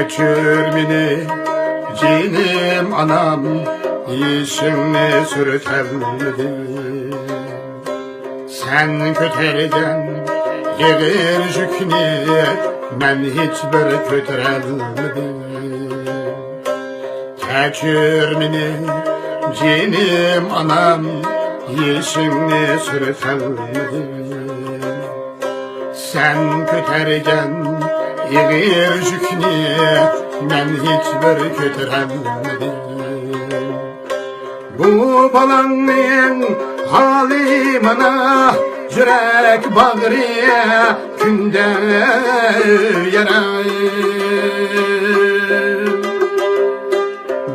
Keçür mini cinim anam, işini sürtelmedi. Sen kötergen yığır jükni, men hiç bir köterelmedim. Keçür mini cinim anam, işini sürtelmedi. Sen kötergen yığır jükni, men hiç bir köterelmedim. Bu balanın hali bana yürek bağrıya günde yarar.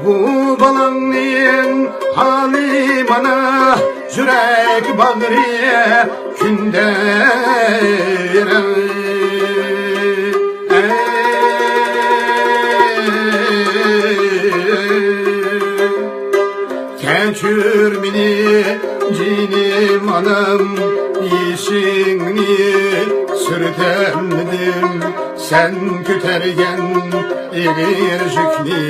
Bu balanın hali bana yürek bağrıya günde yarar. Keçür mini cinim anam, işini sürtemdim. Sen kötergen yığır jükni,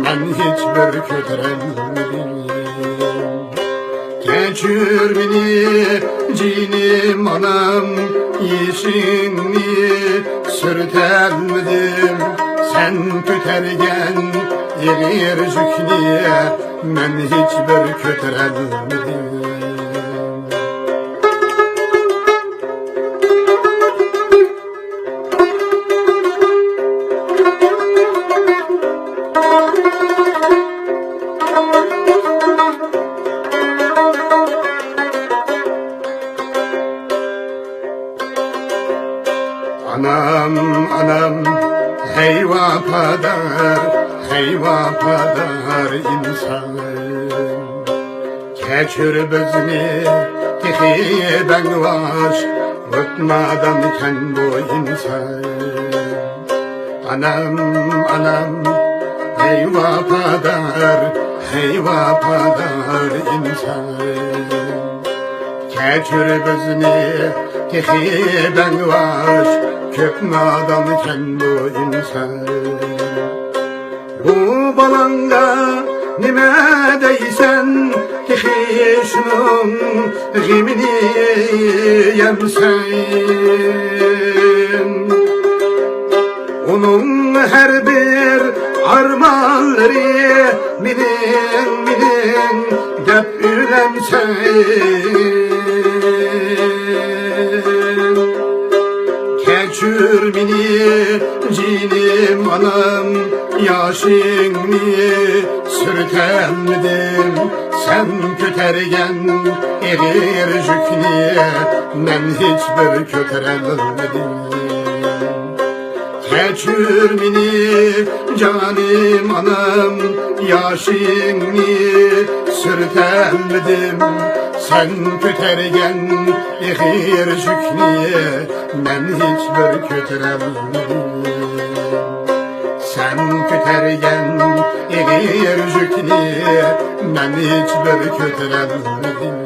men hiç bir köterelmedim. Keçür mini cinim anam, işini sürtemdim. Sen kötergen yığır jükni, men hiç bir köterelmedim. Anam, anam, hey vafadar, hey vafadar insan. Keçür bizni tehi ben var, ötmadan ken bu insan. Anam, anam, hey vafadar, hey vafadar insan. Keçür bizni tehi ben var, köpmadan ken bu insan. Bu balanga nime deysen, tehi şunun gimini yemsen. Onun her bir armalları minin minin dep ülemsen. Keçür mini cinim anam, yaşını sürtemdim. Sen kötergen yığır jükni, men hiç bir köterelmedim. Keçür mini canim anam, yaşını sürtemdim. Sen kötergen yığır jükni, men hiç bir köterelmedim. Sen kötergen yığır jükni, men hiç bir köterelmedim.